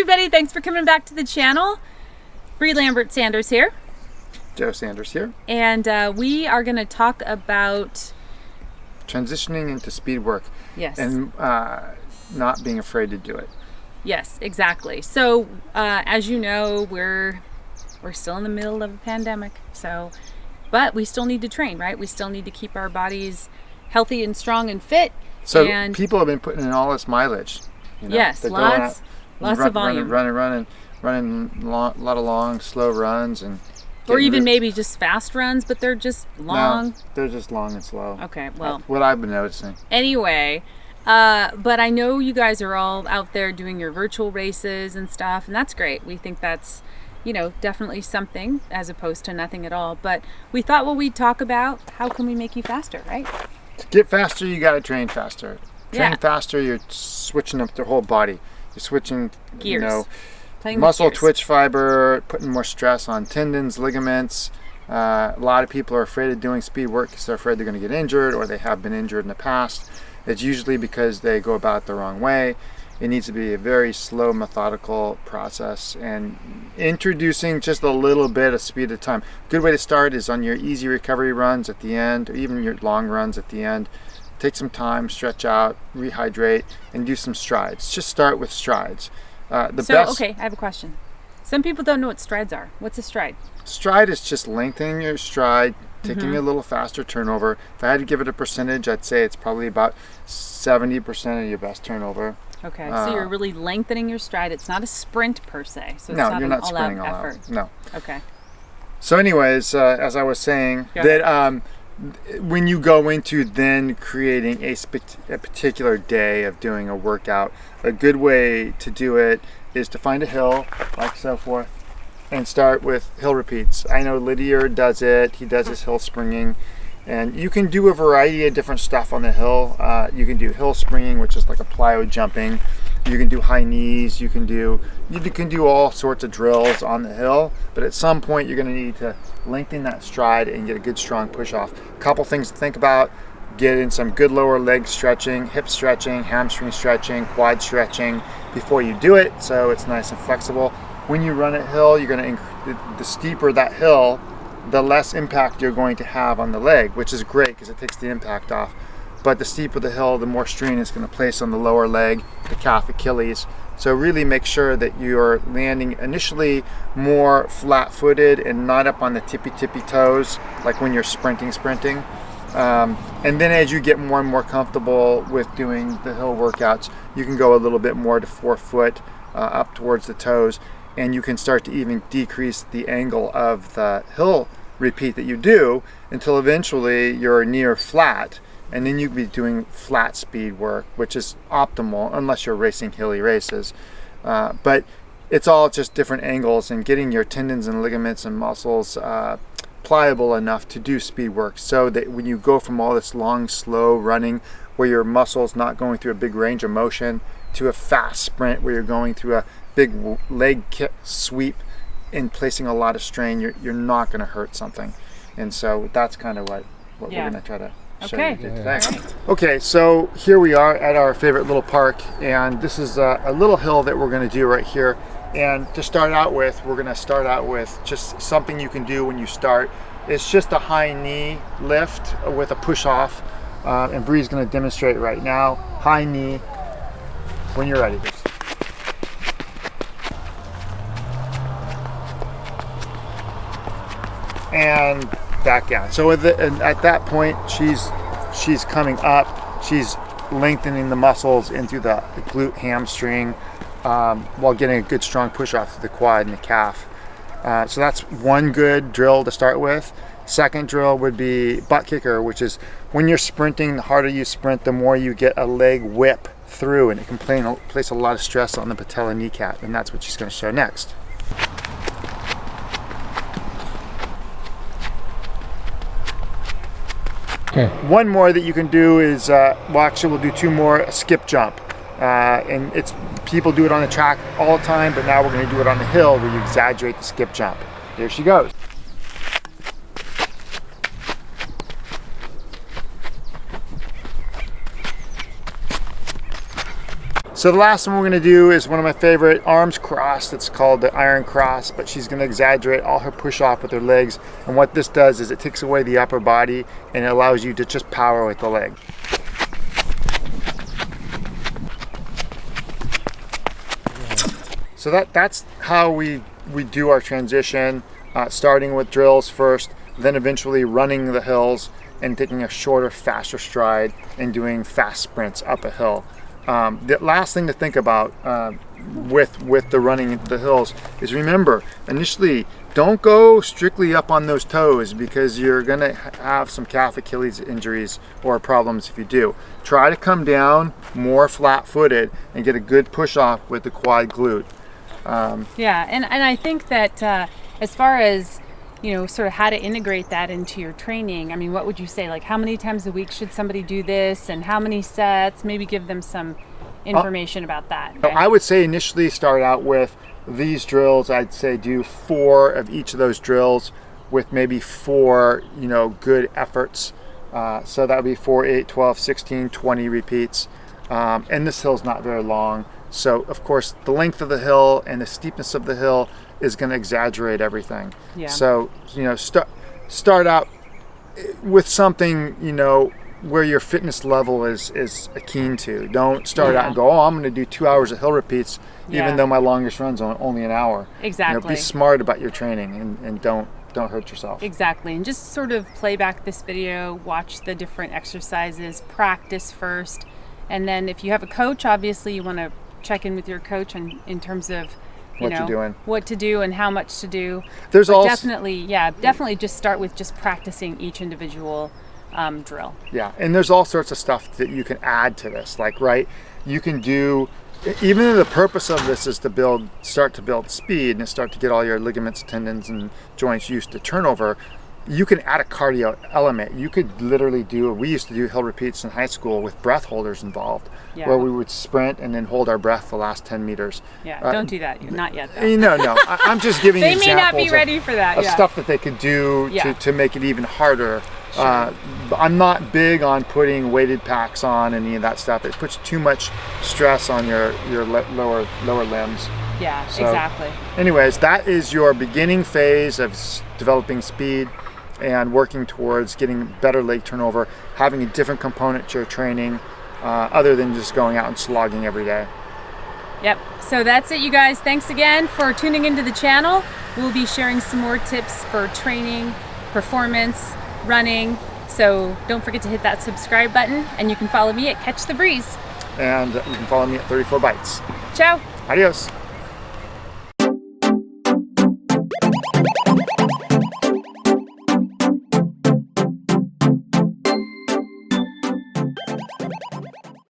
everybody, thanks for coming back to the channel. Bree Lambert Sanders here. Joe Sanders here. And we are going to talk about transitioning into speed work. Yes. And not being afraid to do it. Yes, exactly. So as you know, we're still in the middle of a pandemic. But we still need to train, right? We still need to keep our bodies healthy and strong and fit. So and people have been putting in all this mileage. Yes, lots of volume. Running a lot of long, slow runs, and or even maybe just fast runs, but they're just long. No, they're just long and slow. Okay, well, that's what I've been noticing. Anyway, but I know you guys are all out there doing your virtual races and stuff, and that's great. We think that's, definitely something as opposed to nothing at all. But we thought, well, we'd talk about how can we make you faster, right? To get faster, you got to train faster. Train Yeah. faster, you're switching up the whole body. You're switching gears. Playing muscle with gears. twitch fiber, putting more stress on tendons, ligaments. A lot of people are afraid of doing speed work because they're afraid they're going to get injured, or they have been injured in the past. It's usually because they go about it the wrong way. It needs to be a very slow, methodical process, and introducing just a little bit of speed at a time. Good way to start is on your easy recovery runs at the end, or even your long runs at the end. Take some time, stretch out, rehydrate, and do some strides. Just start with strides. Okay, I have a question. Some people don't know what strides are. What's a stride? Stride is just lengthening your stride, taking a little faster turnover. If I had to give it a percentage, I'd say it's probably about 70% of your best turnover. Okay, so you're really lengthening your stride. It's not a sprint per se. So it's no, not you're an not all-out sprinting all effort. out. No. Okay. So anyways, as I was saying, when you go into then creating a particular day of doing a workout, a good way to do it is to find a hill, like so forth, and start with hill repeats. I know Lydiard does it. He does his hill springing. And you can do a variety of different stuff on the hill. You can do hill springing, which is like a plyo jumping. You can do high knees. You can do all sorts of drills on the hill. But at some point, you're going to need to lengthen that stride and get a good strong push off. A couple things to think about: get in some good lower leg stretching, hip stretching, hamstring stretching, quad stretching before you do it, so it's nice and flexible. When you run a hill, you're going to the steeper that hill, the less impact you're going to have on the leg, which is great because it takes the impact off. But the steeper the hill, the more strain it's going to place on the lower leg, the calf, Achilles. So really make sure that you're landing initially more flat-footed and not up on the tippy toes, like when you're sprinting. And then as you get more and more comfortable with doing the hill workouts, you can go a little bit more to forefoot, up towards the toes, and you can start to even decrease the angle of the hill repeat that you do until eventually you're near flat, and then you'd be doing flat speed work, which is optimal unless you're racing hilly races. But it's all just different angles and getting your tendons and ligaments and muscles pliable enough to do speed work, so that when you go from all this long, slow running where your muscles not going through a big range of motion to a fast sprint where you're going through a big leg kick sweep and placing a lot of strain, you're not going to hurt something. And so that's kind of what we're going to try to show you today. Okay, so here we are at our favorite little park, and this is a little hill that we're going to do right here. And to start out with, we're going to start out with just something you can do when you start. It's just a high knee lift with a push off, and Bree's going to demonstrate right now. High knee when you're ready. And back down. So at that point, she's coming up. She's lengthening the muscles into the glute hamstring, while getting a good strong push off to the quad and the calf. So that's one good drill to start with. Second drill would be butt kicker, which is when you're sprinting, the harder you sprint, the more you get a leg whip through, and it can place a lot of stress on the patella kneecap, and that's what she's going to show next. Okay. One more that you can do is, we'll do two more, a skip jump. And people do it on the track all the time, but now we're going to do it on the hill where you exaggerate the skip jump. Here she goes. So the last one we're going to do is one of my favorite, arms crossed. It's called the iron cross, but she's going to exaggerate all her push off with her legs. And what this does is it takes away the upper body and it allows you to just power with the leg. So that's how we do our transition, starting with drills first, then eventually running the hills and taking a shorter, faster stride and doing fast sprints up a hill. The last thing to think about with the running into the hills is, remember, initially don't go strictly up on those toes because you're going to have some calf Achilles injuries or problems if you do. Try to come down more flat-footed and get a good push off with the quad glute. Yeah, and I think that as far as, you know, sort of how to integrate that into your training, I mean, what would you say? Like, how many times a week should somebody do this, and how many sets? Maybe give them some information about that. Okay? I would say initially start out with these drills. I'd say do 4 of each of those drills with maybe 4, you know, good efforts. So that would be 4, 8, 12, 16, 20 repeats. And this hill's not very long. So, of course, the length of the hill and the steepness of the hill is going to exaggerate everything. Yeah. So, you know, start out with something, you know, where your fitness level is keen to. Don't start out and go, oh, I'm going to do 2 hours of hill repeats, even though my longest run's only an hour. Exactly. You know, be smart about your training and don't hurt yourself. Exactly. And just sort of play back this video, watch the different exercises, practice first. And then if you have a coach, obviously you want to check in with your coach in terms of what you're doing, what to do and how much to do. There's also definitely just start with just practicing each individual drill. Yeah, and there's all sorts of stuff that you can add to this. Like, right, you can do, even though the purpose of this is to start to build speed and start to get all your ligaments, tendons, and joints used to turnover, you can add a cardio element. You could literally we used to do hill repeats in high school with breath holders involved, where we would sprint and then hold our breath the last 10 meters. Yeah, don't do that. Not yet, though. No. I'm just giving they examples may not be ready for that. Of stuff that they could do to make it even harder. Sure. I'm not big on putting weighted packs on any of that stuff. It puts too much stress on your lower limbs. Yeah, so, exactly. Anyways, that is your beginning phase of developing speed and working towards getting better leg turnover, having a different component to your training other than just going out and slogging every day. Yep. So that's it, you guys. Thanks again for tuning into the channel. We'll be sharing some more tips for training, performance, running. So don't forget to hit that subscribe button, and you can follow me at Catch the Breeze. And you can follow me at 34 Bites. Ciao. Adios.